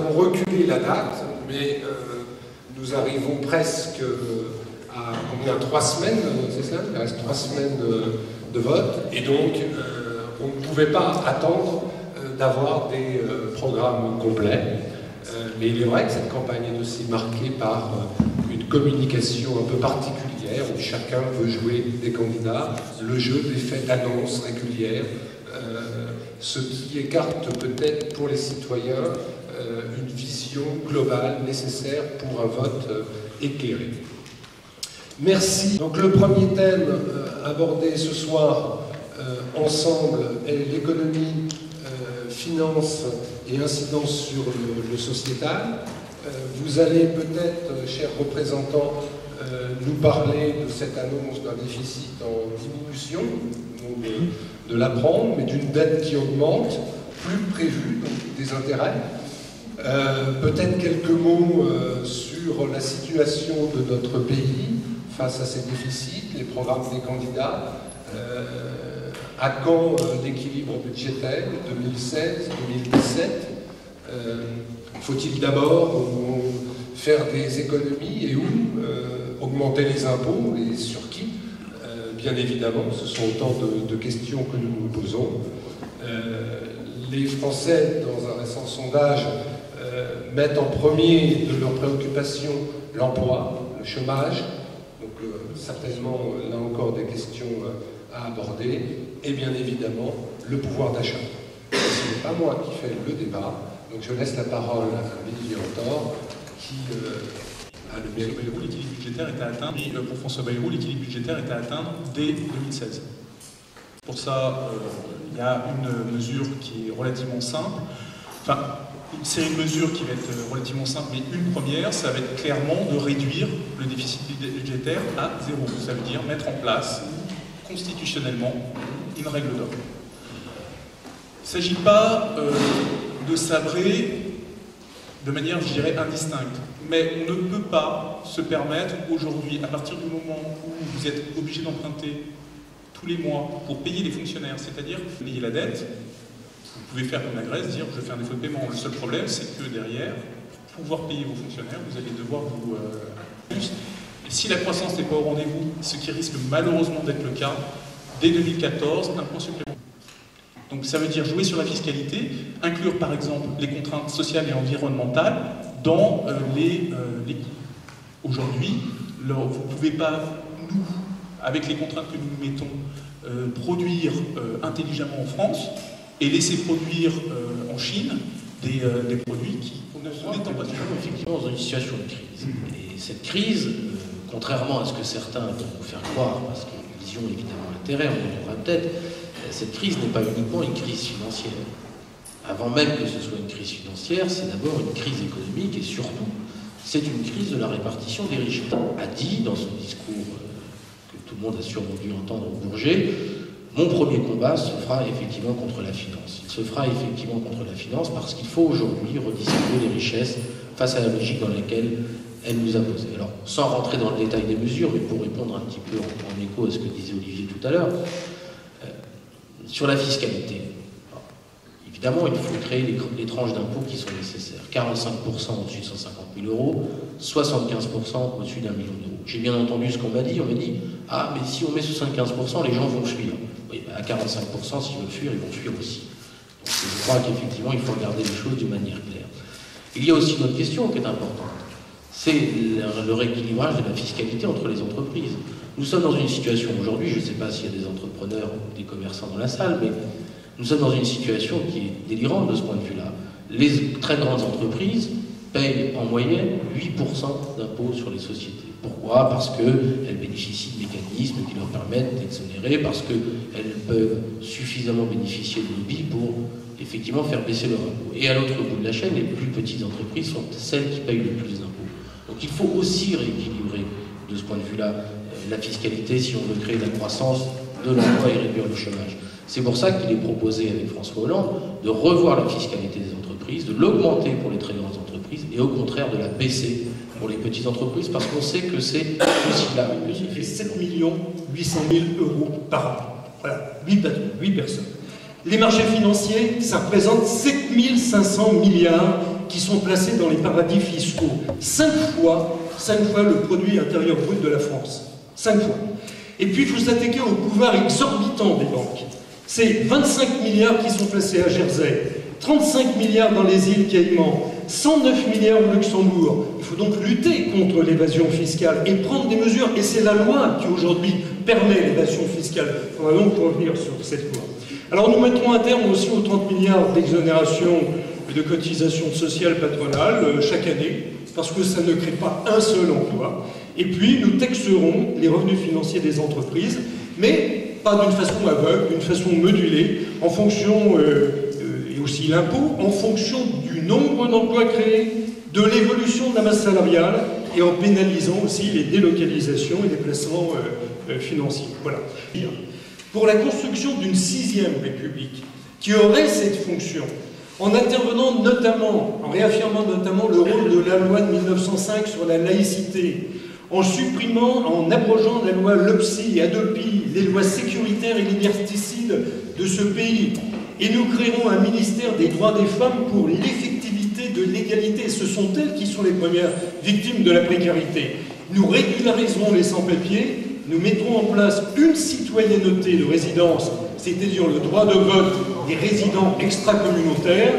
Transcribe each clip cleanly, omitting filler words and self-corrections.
avons reculé la date, mais nous arrivons presque à combien, 3 semaines, c'est ça? Il reste 3 semaines de vote, et donc on ne pouvait pas attendre d'avoir des programmes complets. Mais il est vrai que cette campagne est aussi marquée par une communication un peu particulière, où chacun veut jouer des candidats, le jeu des faits d'annonces régulières, ce qui écarte peut-être pour les citoyens une vision globale nécessaire pour un vote éclairé. Merci. Donc le premier thème abordé ce soir ensemble est l'économie, finance et incidence sur le sociétal. Vous allez peut-être, chers représentants, nous parler de cette annonce d'un déficit en diminution, donc de l'apprendre, mais d'une dette qui augmente, plus prévue, donc des intérêts. Peut-être quelques mots sur la situation de notre pays face à ces déficits, les programmes des candidats, à quand l'équilibre budgétaire 2016-2017? Faut-il d'abord faire des économies et où augmenter les impôts et sur qui? Bien évidemment, ce sont autant de questions que nous nous posons. Les Français, dans un récent sondage, mettent en premier de leurs préoccupations l'emploi, le chômage, donc certainement là encore des questions à aborder, et bien évidemment le pouvoir d'achat. Ce n'est pas moi qui fais le débat, donc je laisse la parole à Olivier Antor qui a le mérite. L'équilibre budgétaire est à atteindre, et pour François Bayrou, l'équilibre budgétaire est à atteindre dès 2016. Pour ça, il y a une mesure qui est relativement simple, enfin une série de mesures qui va être relativement simple, mais une première, ça va être clairement de réduire le déficit budgétaire à 0. Ça veut dire mettre en place constitutionnellement une règle d'or. Il ne s'agit pas de sabrer de manière, je dirais, indistincte, mais on ne peut pas se permettre aujourd'hui, à partir du moment où vous êtes obligé d'emprunter tous les mois pour payer les fonctionnaires, c'est-à-dire payer la dette, vous pouvez faire comme la Grèce, dire je fais un défaut de paiement. Le seul problème, c'est que derrière, pour pouvoir payer vos fonctionnaires, vous allez devoir vous... Et si la croissance n'est pas au rendez-vous, ce qui risque malheureusement d'être le cas, dès 2014, un point supplémentaire. Donc ça veut dire jouer sur la fiscalité, inclure par exemple les contraintes sociales et environnementales dans les coûts. Aujourd'hui, vous ne pouvez pas, nous, avec les contraintes que nous mettons, produire intelligemment en France et laisser produire en Chine des produits qui n'étant pas effectivement dans une situation de crise. Et cette crise, contrairement à ce que certains vont nous faire croire, parce qu'ils y ont évidemment intérêt, on y reviendra peut-être, cette crise n'est pas uniquement une crise financière. Avant même que ce soit une crise financière, c'est d'abord une crise économique et surtout, c'est une crise de la répartition des richesses. A dit dans son discours que tout le monde a sûrement dû entendre au Bourget, mon premier combat se fera effectivement contre la finance. Il se fera effectivement contre la finance parce qu'il faut aujourd'hui redistribuer les richesses face à la logique dans laquelle elle nous a posé. Alors, sans rentrer dans le détail des mesures, mais pour répondre un petit peu en écho à ce que disait Olivier tout à l'heure, sur la fiscalité, évidemment, il faut créer les tranches d'impôts qui sont nécessaires. 45% au-dessus de 150 000 euros, 75% au-dessus d'1 million d'euros. J'ai bien entendu ce qu'on m'a dit. On m'a dit, ah, mais si on met 75%, les gens vont fuir. Oui, à 45%, s'ils veulent fuir, ils vont fuir aussi. Donc, je crois qu'effectivement, il faut regarder les choses d'une manière claire. Il y a aussi une autre question qui est importante. C'est le rééquilibrage de la fiscalité entre les entreprises. Nous sommes dans une situation aujourd'hui, je ne sais pas s'il y a des entrepreneurs ou des commerçants dans la salle, mais nous sommes dans une situation qui est délirante de ce point de vue-là. Les très grandes entreprises payent en moyenne 8% d'impôts sur les sociétés. Pourquoi? Parce qu'elles bénéficient de mécanismes qui leur permettent d'exonérer, parce qu'elles peuvent suffisamment bénéficier de lobby pour effectivement faire baisser leur impôt. Et à l'autre bout de la chaîne, les plus petites entreprises sont celles qui payent le plus d'impôts. Donc il faut aussi rééquilibrer de ce point de vue-là la fiscalité si on veut créer de la croissance, de l'emploi et réduire le chômage. C'est pour ça qu'il est proposé avec François Hollande de revoir la fiscalité des entreprises, de l'augmenter pour les très grandes entreprises et au contraire de la baisser pour les petites entreprises parce qu'on sait que c'est aussi là que se fait 7 800 000 euros par an. Voilà, 8 personnes. Les marchés financiers, ça représente 7 500 milliards qui sont placés dans les paradis fiscaux. 5 fois le produit intérieur brut de la France. 5 fois. Et puis, il faut s'attaquer au pouvoir exorbitant des banques. C'est 25 milliards qui sont placés à Jersey, 35 milliards dans les îles Caïmans, 109 milliards au Luxembourg. Il faut donc lutter contre l'évasion fiscale et prendre des mesures. Et c'est la loi qui aujourd'hui permet l'évasion fiscale. Il faudra donc revenir sur cette loi. Alors nous mettrons un terme aussi aux 30 milliards d'exonération de cotisations sociales patronales chaque année, parce que ça ne crée pas un seul emploi. Et puis nous taxerons les revenus financiers des entreprises, mais pas d'une façon aveugle, d'une façon modulée, en fonction, et aussi l'impôt, en fonction du nombre d'emplois créés, de l'évolution de la masse salariale, et en pénalisant aussi les délocalisations et les placements financiers. Voilà. Pour la construction d'une 6e République, qui aurait cette fonction, en intervenant notamment, en réaffirmant notamment le rôle de la loi de 1905 sur la laïcité, en supprimant, en abrogeant la loi LOPSI et ADOPI, les lois sécuritaires et liberticides de ce pays, et nous créerons un ministère des droits des femmes pour l'effectivité de l'égalité. Ce sont elles qui sont les premières victimes de la précarité. Nous régulariserons les sans-papiers, nous mettrons en place une citoyenneté de résidence, c'est-à-dire le droit de vote des résidents extracommunautaires,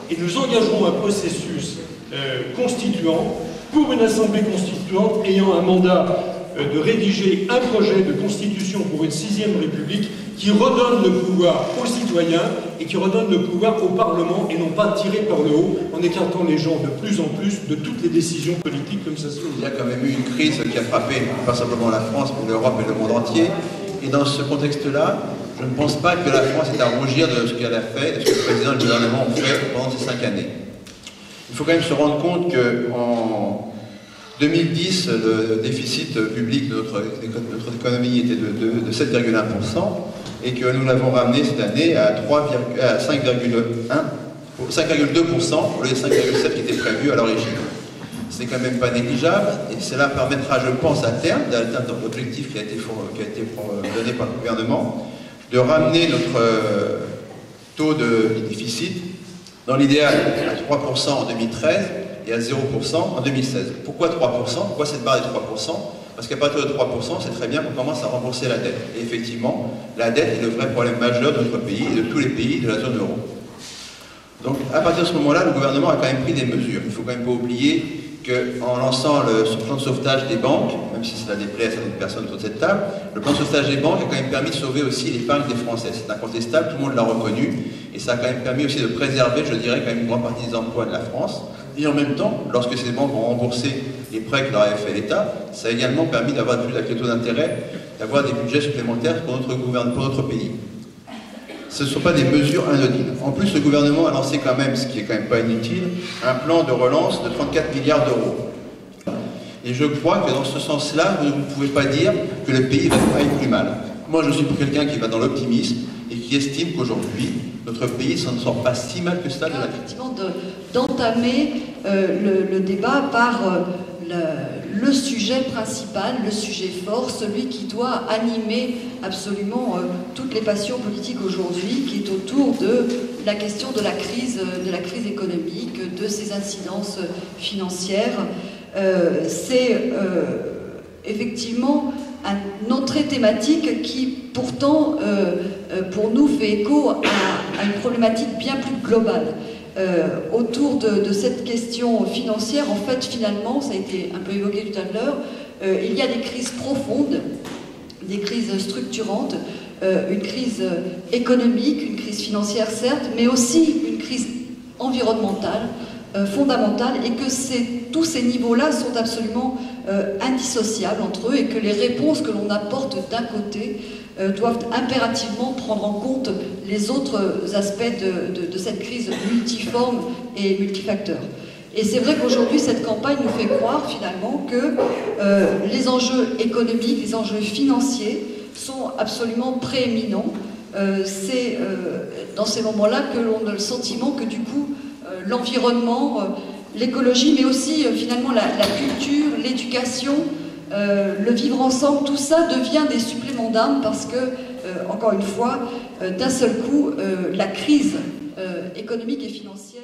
et nous engagerons un processus constituant pour une assemblée constituante ayant un mandat de rédiger un projet de constitution pour une 6e République qui redonne le pouvoir aux citoyens et qui redonne le pouvoir au Parlement et non pas tiré par le haut en écartant les gens de plus en plus de toutes les décisions politiques comme ça se fait. Il y a quand même eu une crise qui a frappé pas simplement la France, mais l'Europe et le monde entier. Et dans ce contexte-là, je ne pense pas que la France est à rougir de ce qu'elle a fait, de ce que le président et le gouvernement ont fait pendant ces 5 années. Il faut quand même se rendre compte qu'en 2010, le déficit public de notre économie était de 7,1% et que nous l'avons ramené cette année à 5,2% au lieu de 5,7% qui était prévu à l'origine. C'est quand même pas négligeable et cela permettra, je pense, à terme d'atteindre l'objectif qui a été donné par le gouvernement, de ramener notre taux de déficit dans l'idéal à 3% en 2013 et à 0% en 2016. Pourquoi 3%? Pourquoi cette barre des 3%? Parce qu'à partir de 3%, c'est très bien qu'on commence à rembourser la dette. Et effectivement, la dette est le vrai problème majeur de notre pays et de tous les pays de la zone euro. Donc à partir de ce moment-là, le gouvernement a quand même pris des mesures. Il ne faut quand même pas oublier qu'en lançant ce plan de sauvetage des banques, même si cela déplaît à certaines personnes autour de cette table, le plan de sauvetage des banques a quand même permis de sauver aussi l'épargne des Français. C'est incontestable, tout le monde l'a reconnu, et ça a quand même permis aussi de préserver, je dirais, quand même une grande partie des emplois de la France. Et en même temps, lorsque ces banques ont remboursé les prêts que leur avait fait l'État, ça a également permis d'avoir plus avec les taux d'intérêt, d'avoir des budgets supplémentaires pour notre gouvernement, pour notre pays. Ce ne sont pas des mesures anodines. En plus, le gouvernement a lancé quand même, ce qui est quand même pas inutile, un plan de relance de 34 milliards d'euros. Et je crois que dans ce sens-là, vous ne pouvez pas dire que le pays va aller plus mal. Moi, je suis pour quelqu'un qui va dans l'optimisme et qui estime qu'aujourd'hui, notre pays s'en sort pas si mal que ça de la crise. Effectivement, d'entamer le débat par le sujet principal, le sujet fort, celui qui doit animer absolument toutes les passions politiques aujourd'hui, qui est autour de la question de la crise économique, de ses incidences financières. C'est effectivement une entrée thématique qui, pourtant, pour nous, fait écho à une problématique bien plus globale. Autour de cette question financière, en fait, finalement, ça a été un peu évoqué tout à l'heure, il y a des crises profondes, des crises structurantes, une crise économique, une crise financière, certes, mais aussi une crise environnementale, fondamentale, et que tous ces niveaux-là sont absolument indissociables entre eux, et que les réponses que l'on apporte d'un côté doivent impérativement prendre en compte les autres aspects de cette crise multiforme et multifacteur. Et c'est vrai qu'aujourd'hui, cette campagne nous fait croire finalement que les enjeux économiques, les enjeux financiers sont absolument prééminents. C'est dans ces moments-là que l'on a le sentiment que du coup, l'environnement, l'écologie, mais aussi finalement la culture, l'éducation, le vivre ensemble, tout ça devient des suppléments d'âme parce que, encore une fois, d'un seul coup, la crise économique et financière